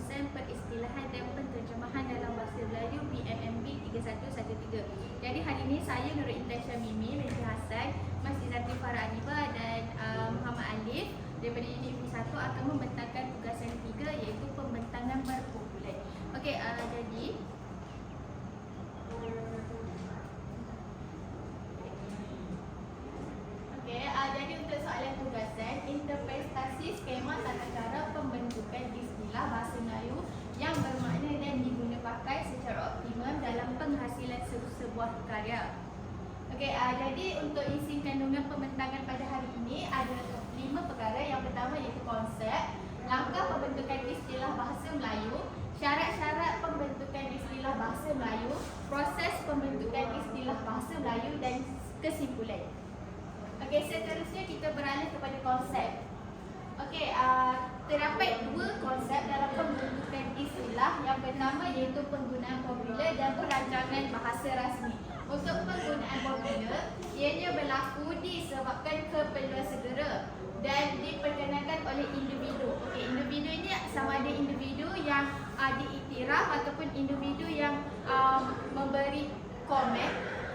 Kawasan Peristilahan dan Penterjemahan dalam Bahasa Melayu PMMB 3113. Jadi hari ini saya Nurul Intan Syamimi binti Hassan, Mas Izati Farah Anibah dan Muhammad Alif daripada unit V1 akan membentangkan tugasan 3 iaitu pembentangan berkumpulan. Okey, jadi jadi untuk soalan tugasan, interpretasi skema tata cara pembentukan istilah bahasa Melayu yang bermakna dan diguna pakai secara optimum dalam penghasilan sebuah karya. Okey, jadi untuk isi kandungan pembentangan pada hari ini ada 5 perkara. Yang pertama iaitu konsep, langkah pembentukan istilah bahasa Melayu, syarat-syarat pembentukan istilah bahasa Melayu, proses pembentukan istilah bahasa Melayu dan kesimpulan. Okey, seterusnya kita beralih kepada konsep. Okey, terdapat 2 konsep dalam pembentukan istilah. Yang pertama iaitu penggunaan formula dan perancangan bahasa rasmi. Untuk penggunaan formula, ianya berlaku disebabkan keperluan segera dan diperkenalkan oleh individu. Okey, individu ini sama ada individu yang diiktiraf ataupun individu yang memberi komen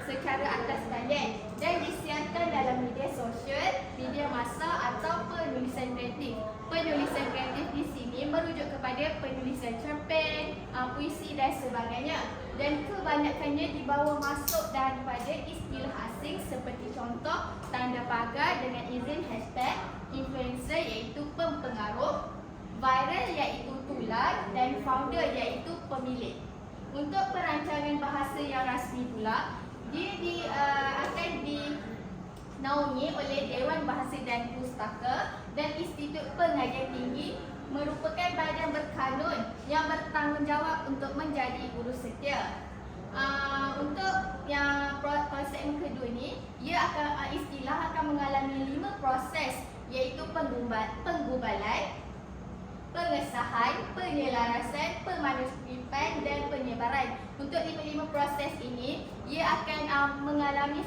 secara atas talian dan disiarkan dalam media sosial, media massa atau penulisan kreatif. Penulisan kreatif di sini merujuk kepada penulisan cerpen, puisi dan sebagainya, dan kebanyakannya dibawa masuk daripada istilah asing seperti contoh tanda pagar dengan izin hashtag, influencer iaitu pempengaruh, viral iaitu tular dan founder iaitu pemilik. Untuk perancangan bahasa yang rasmi pula, dia akan dinaungi oleh Dewan Bahasa dan Pustaka dan Institut Pengajian Tinggi, merupakan badan berkanun yang bertanggungjawab untuk menjadi guru setia. Untuk yang konsep yang kedua ni, istilah akan mengalami 5 proses iaitu penggubalan, pengesahan, penyelarasan, pemanuskriptan dan penyebaran. Untuk 5 proses ini, ia akan mengalami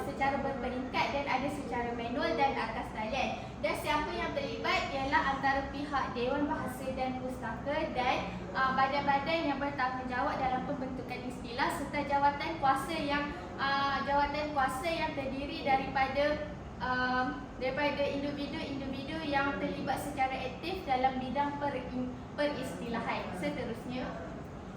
secara berperingkat dan ada secara manual dan atas talian. Dan siapa yang terlibat ialah antara pihak Dewan Bahasa dan Pustaka dan badan-badan yang bertanggungjawab dalam pembentukan istilah serta jawatan kuasa yang terdiri daripada individu-individu yang terlibat secara aktif dalam bidang peristilahan. Seterusnya,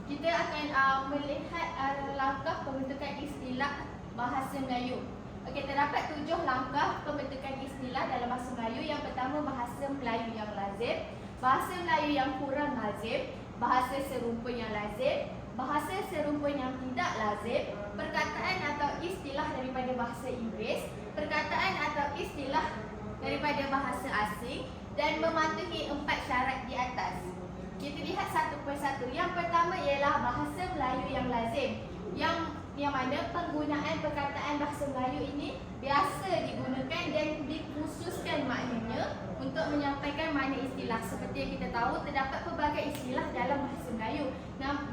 kita akan melihat langkah pembentukan istilah bahasa Melayu. Okey, terdapat 7 langkah pembentukan istilah dalam bahasa Melayu. Yang pertama, bahasa Melayu yang lazim, bahasa Melayu yang kurang lazim, bahasa serumpun yang lazim, bahasa serumpun yang tidak lazim, perkataan atau istilah daripada bahasa Inggeris, perkataan atau istilah daripada bahasa asing dan mematuhi 4 syarat di atas. Kita lihat satu persatu. Yang pertama ialah bahasa Melayu yang lazim, yang mana penggunaan perkataan bahasa Melayu ini biasa digunakan dan dikhususkan maknanya untuk menyampaikan makna istilah. Seperti yang kita tahu, terdapat pelbagai istilah dalam bahasa Melayu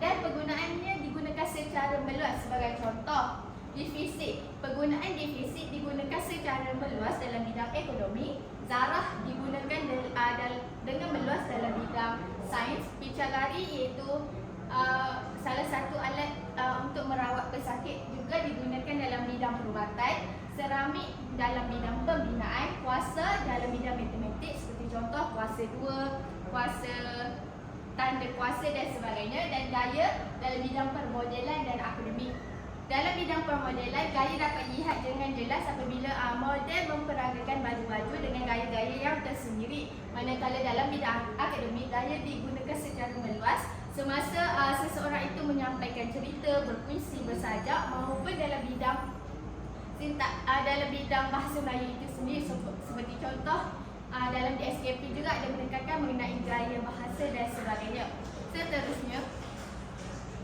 dan penggunaannya digunakan secara meluas. Sebagai contoh, defisit. Penggunaan defisit digunakan secara meluas dalam bidang ekonomi. Zarah digunakan dengan meluas dalam bidang sains. Picagari iaitu salah satu alat untuk merawat pesakit juga digunakan dalam bidang perubatan. Seramik dalam bidang pembinaan. Kuasa dalam bidang matematik seperti contoh kuasa 2, kuasa tanda kuasa dan sebagainya. Dan gaya dalam bidang permodelan dan akademik. Dalam bidang permodelan, gaya dapat dilihat dengan jelas apabila model memperagakan baju-baju dengan gaya-gaya yang tersendiri. Manakala dalam bidang akademik, gaya digunakan secara meluas semasa seseorang itu menyampaikan cerita, berpuisi, bersajak maupun dalam bidang dalam bidang bahasa Melayu itu sendiri. Seperti contoh, dalam DSKP juga ada menekankan mengenai gaya bahasa dan sebagainya. Seterusnya,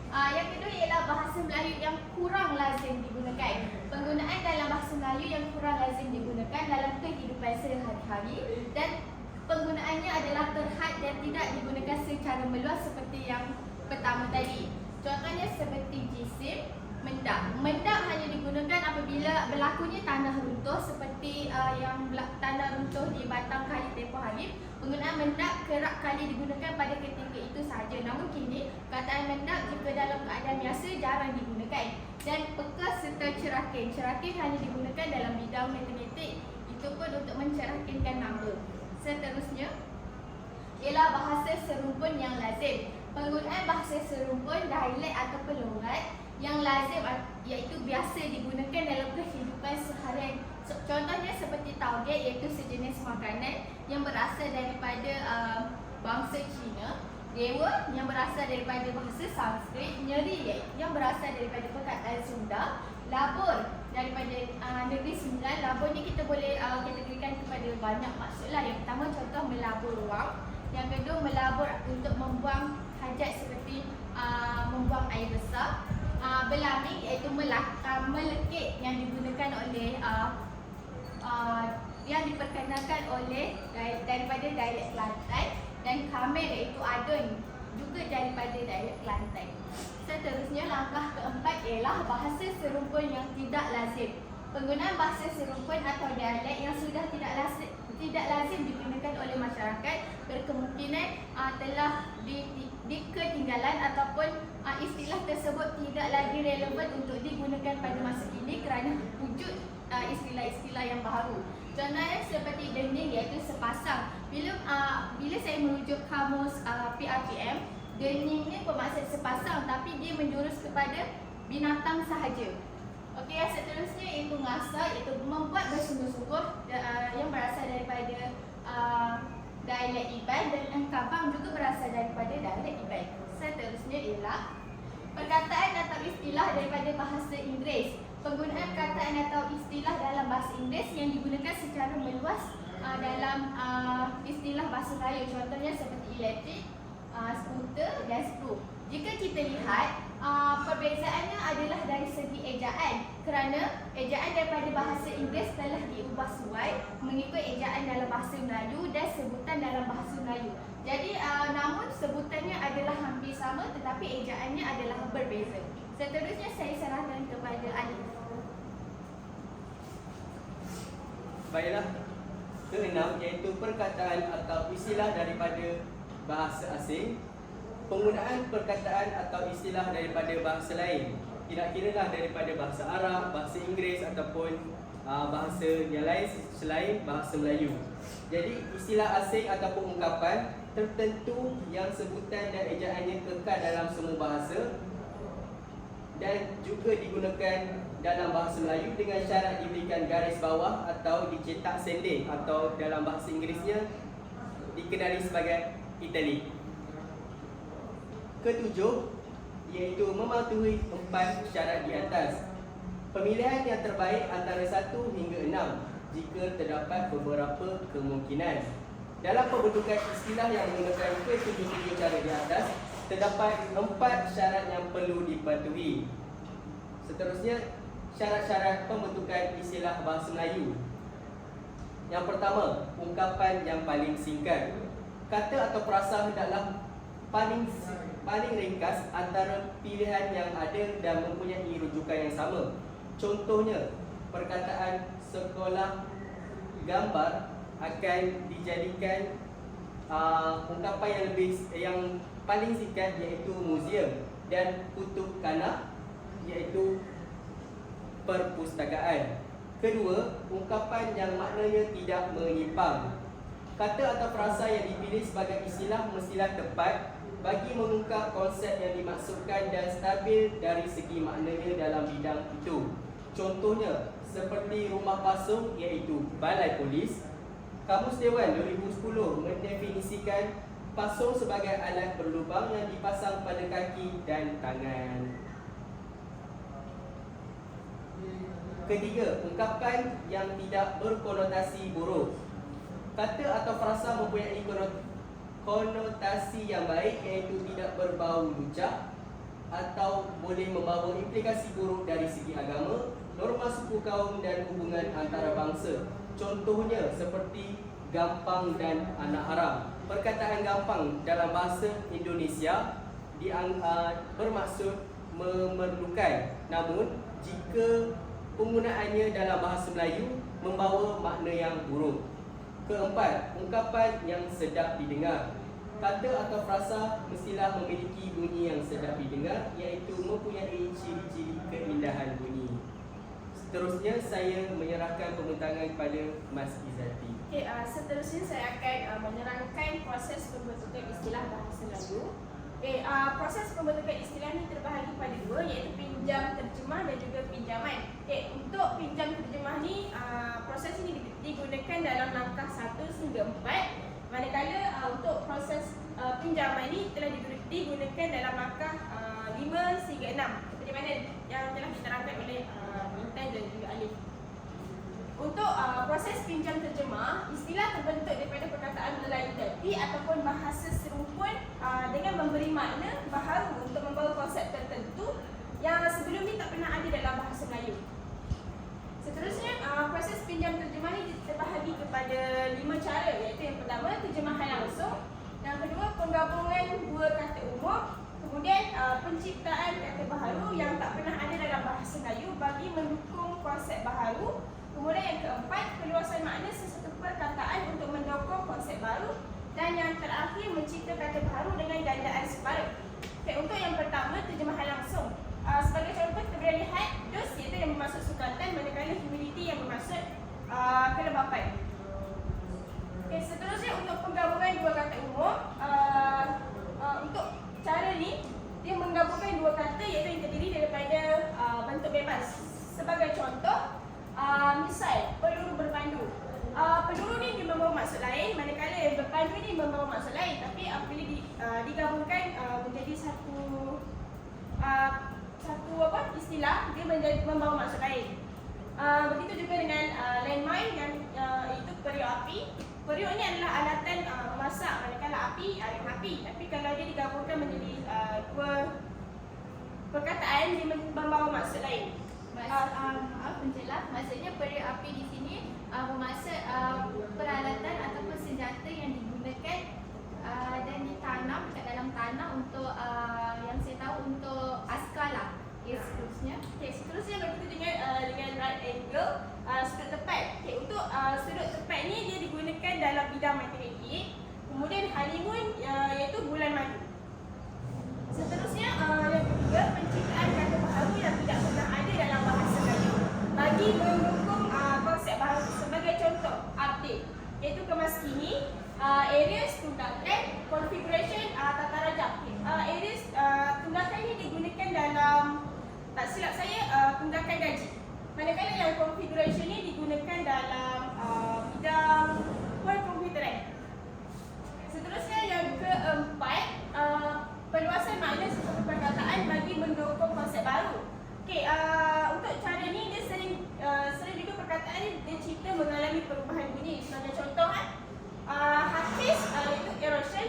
yang kedua ialah bahasa Melayu yang kurang lazim digunakan. Penggunaan dalam bahasa Melayu yang kurang lazim digunakan dalam kehidupan sehari-hari dan penggunaannya adalah terhad dan tidak digunakan secara meluas seperti yang pertama tadi. Contohnya seperti jisim, Mendak. Mendak hanya digunakan apabila berlakunya tanah runtuh seperti tanah runtuh di Batang Kali tempoh hari. Penggunaan mendak kerap kali digunakan pada ketika itu sahaja. Namun kini, kataan mendak jika dalam keadaan biasa jarang digunakan. Dan peka serta cerakin. Cerakin hanya digunakan dalam bidang matematik. Itu pun untuk mencerahkinkan nombor. Seterusnya ialah bahasa serumpun yang lazim. Penggunaan bahasa serumpun, dialek ataupun logat yang lazim iaitu biasa digunakan dalam kehidupan seharian. Contohnya seperti tauge, iaitu sejenis makanan yang berasal daripada bangsa Cina. Dewa yang berasal daripada bahasa Sanskrit. Nyeri yang berasal daripada perkataan Sunda. Labur daripada negeri Sembilan. Labur ni kita boleh kategorikan kepada banyak maksudlah. Yang pertama contoh melabur wang. Yang kedua melabur untuk membuang hajat seperti membuang air besar. Belaming iaitu melekit yang digunakan oleh yang diperkenalkan oleh daripada dialek Kelantan. Dan kamel iaitu adun juga daripada dialek Kelantan. Seterusnya langkah keempat ialah bahasa serumpun yang tidak lazim. Penggunaan bahasa serumpun atau dialek yang sudah tidak lazim digunakan oleh masyarakat berkemungkinan telah diketinggalan ataupun istilah tersebut tidak lagi relevan untuk digunakan pada masa ini kerana wujud istilah-istilah yang baru. Contohnya seperti dening iaitu sepasang. Bila saya merujuk kamus PRPM, dening ni bermaksud sepasang tapi dia menjurus kepada binatang sahaja. Okey, yang seterusnya iaitu ngasa, iaitu membuat bersungguh-sungguh yang berasal daripada dialek Iban, dan engkabang juga berasal daripada dialek Iban. Seterusnya ialah perkataan atau istilah daripada bahasa Inggeris. Penggunaan perkataan atau istilah dalam bahasa Inggeris yang digunakan secara meluas dalam istilah bahasa Melayu. Contohnya seperti elektrik, skuter dan skru. Jika kita lihat, perbezaannya adalah dari segi ejaan, kerana ejaan daripada bahasa Inggeris telah diubah sesuai mengikut ejaan dalam bahasa Melayu dan sebutan dalam bahasa Melayu. Jadi namun sebutannya adalah hampir sama tetapi ejaannya adalah berbeza. Seterusnya saya serahkan kepada Alif. Baiklah, keenam iaitu perkataan atau istilah daripada bahasa asing. Penggunaan perkataan atau istilah daripada bahasa lain, tidak kiralah daripada bahasa Arab, bahasa Inggeris ataupun bahasa yang lain selain bahasa Melayu. Jadi istilah asing ataupun ungkapan tertentu yang sebutan dan ejaannya kekal dalam semua bahasa dan juga digunakan dalam bahasa Melayu dengan syarat diberikan garis bawah atau dicetak sending atau dalam bahasa Inggerisnya dikenali sebagai italic. Ketujuh iaitu mematuhi 4 syarat di atas. Pemilihan yang terbaik antara 1 hingga 6 jika terdapat beberapa kemungkinan. Dalam pembentukan istilah yang menggunakan ketujuh cara di atas, terdapat 4 syarat yang perlu dipatuhi. Seterusnya, syarat-syarat pembentukan istilah bahasa Melayu. Yang pertama, ungkapan yang paling singkat. Kata atau frasa hendaklah paling ringkas antara pilihan yang ada dan mempunyai rujukan yang sama. Contohnya, perkataan sekolah gambar akan dijadikan ungkapan yang paling singkat iaitu museum, dan kutub kanah iaitu perpustakaan. Kedua, ungkapan yang maknanya tidak menyimpang. Kata atau frasa yang dipilih sebagai istilah mestilah tepat bagi mengungkap konsep yang dimaksudkan dan stabil dari segi maknanya dalam bidang itu. Contohnya, seperti rumah pasung iaitu balai polis. Kamus Dewan 2010 mendefinisikan pasung sebagai alat berlubang yang dipasang pada kaki dan tangan. Ketiga, ungkapan yang tidak berkonotasi buruk. Kata atau frasa mempunyai konotasi yang baik iaitu tidak berbau lucah atau boleh membawa implikasi buruk dari segi agama, norma suku kaum dan hubungan antara bangsa. Contohnya seperti gampang dan anak haram. Perkataan gampang dalam bahasa Indonesia bermaksud memerlukan. Namun, jika penggunaannya dalam bahasa Melayu membawa makna yang buruk. Keempat, ungkapan yang sedap didengar. Kata atau frasa mestilah memiliki bunyi yang sedap didengar, iaitu mempunyai ciri-ciri keindahan bunyi. Seterusnya, saya menyerahkan pembentangan kepada Mas Izzati. Okey, seterusnya saya akan menerangkan proses pembentukan istilah bahasa Melayu. Okey, proses pembentukan istilah ni terbahagi pada dua, iaitu pinjam terjemah dan juga pinjaman. Okey, untuk pinjam terjemah ni proses ini digunakan dalam langkah 1 hingga 4. Manakala untuk proses pinjaman ni telah digunakan dalam langkah 5 hingga 6, seperti mana yang telah diterangkan oleh Intan dan juga Alif. Untuk proses pinjam terjemah, istilah terbentuk daripada perkataan Melayu tadi ataupun bahasa serumpun dengan memberi makna baharu untuk membawa konsep tertentu yang sebelum ni tak pernah ada dalam bahasa Melayu. Seterusnya, proses pinjam terjemah ni terbahagi kepada 5 cara, iaitu yang pertama, terjemahan langsung. Yang kedua, penggabungan dua kata umum. Kemudian, penciptaan kata baharu yang tak pernah ada dalam bahasa Melayu bagi mendukung konsep baharu. Kemudian yang keempat, perluasan makna sesuatu perkataan untuk mendukung konsep baru. Dan yang terakhir, mencipta kata baharu dengan gandaan separuh. Okay, untuk yang pertama, terjemahan langsung. Sebagai contoh, kita boleh lihat dos, iaitu yang bermaksud sukatan, manakala humidity yang bermaksud kelembapan. Okay, seterusnya untuk penggabungan dua kata umum, untuk cara ni dia menggabungkan dua kata iaitu yang terdiri daripada bentuk bebas. Sebagai contoh, misal peluru berpandu. Peluru ni dia membawa maksud lain, manakala yang berpandu ni membawa maksud lain. Tapi apabila digabungkan menjadi satu istilah, dia menjadi membawa maksud lain. Begitu juga dengan landmine yang itu periuk api. Periuk ni adalah alatan memasak, manakala api adalah api. Tapi kalau dia digabungkan menjadi dua perkataan, dia membawa maksud lain. Maaf menjelas, maksudnya periuk api di sini bermaksud peralatan ataupun senjata yang digunakan dan ditanam kat dalam tanah untuk yang saya tahu untuk askar lah. Seterusnya begitu dengan right angle, sudut tepat. Untuk sudut tepat ni dia digunakan dalam bidang matematik. Kemudian honeymoon iaitu bulan madu. Seterusnya yang ketiga, penciptaan kata baharu yang tidak pernah ada dalam bahasa Melayu bagi mendukung konsep baharu. Sebagai contoh, update iaitu kemaskini, areas tunggakan, configuration tata rajah. Areas tunggakan ini digunakan dalam, tak silap saya, tunggakan gaji. Manakala yang configuration ni digunakan dalam bidang perkomputeran. Seterusnya yang keempat, perluasan makna sesuatu perkataan bagi mendukung konsep baru. Okey, untuk cara ni dia sering juga perkataan ni dia cipta mengalami perubahan bunyi. Sebagai contoh hakis iaitu erosion,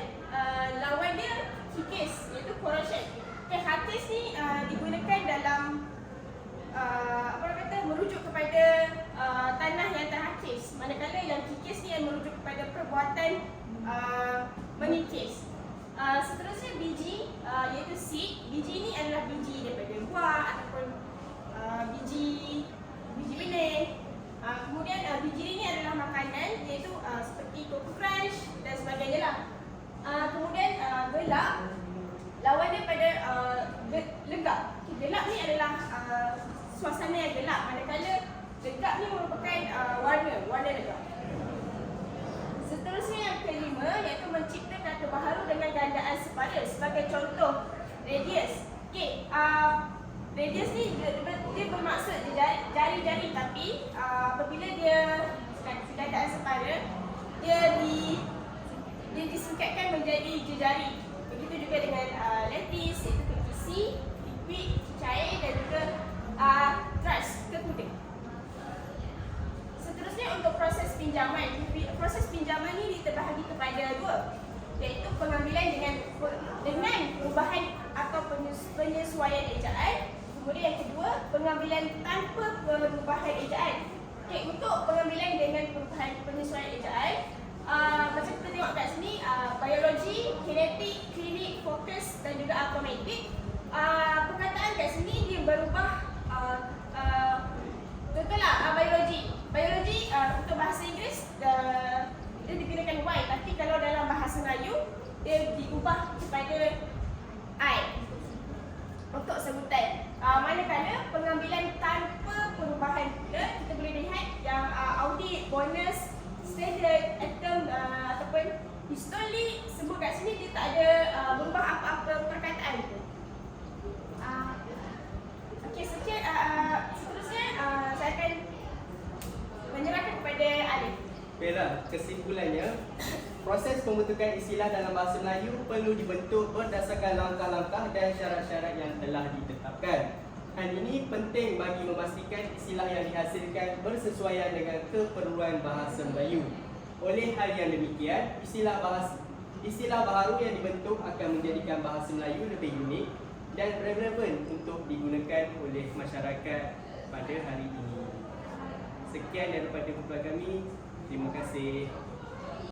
lawan dia kikis iaitu corrosion. Okey, hakis ni digunakan dalam merujuk kepada tanah yang terhakis. Manakala yang kikis ni yang merujuk kepada perbuatan mengikis. Seterusnya biji iaitu seed. Biji ni adalah biji daripada buah ataupun biji benih. Kemudian biji ni adalah makanan iaitu seperti Coco Crunch dan sebagainya lah. Kemudian gelap, lawan daripada legap. Gelap ni adalah suasana yang gelap, manakala legap ni merupakan warna legap. Seterusnya yang kelima iaitu mencipta kata baharu dengan gandaan separuh. Sebagai contoh, radius. Okey, radius ni dia bermaksud jari-jari, tapi apabila dia gandaan separuh, dia disingkatkan menjadi jejari. Begitu juga dengan lattice iaitu kekisi, liquid, cair dan juga trust, kekuning. Seterusnya untuk proses pinjaman. Proses pinjaman ni terbahagi kepada dua, iaitu pengambilan dengan perubahan atau penyesuaian ejaan. Kemudian yang kedua, pengambilan tanpa perubahan ejaan. Okay, untuk pengambilan dengan perubahan penyesuaian ejaan, macam kita tengok kat sini, biologi, kinetik, klinik, fokus dan juga automatik. perkataan kat sini dia berubah. Contohlah biologi. Biologi untuk bahasa Inggeris dia digunakan Y, tapi kalau dalam bahasa Melayu dia diubah kepada I untuk sebutan. Manakala pengambilan tanpa perubahan pula, kita boleh lihat yang audit, bonus, standard, atom ataupun histoli, semua kat sini dia tak ada berubah apa-apa perkataan tu. Okey, seterusnya saya akan menyerahkan kepada Alif. Baiklah, kesimpulannya, proses pembentukan istilah dalam bahasa Melayu perlu dibentuk berdasarkan langkah-langkah dan syarat-syarat yang telah ditetapkan. Hal ini penting bagi memastikan istilah yang dihasilkan bersesuaian dengan keperluan bahasa Melayu. Oleh hal yang demikian, istilah baharu yang dibentuk akan menjadikan bahasa Melayu lebih unik dan relevan untuk digunakan oleh masyarakat pada hari ini. Sekian daripada kumpulan kami. Terima kasih.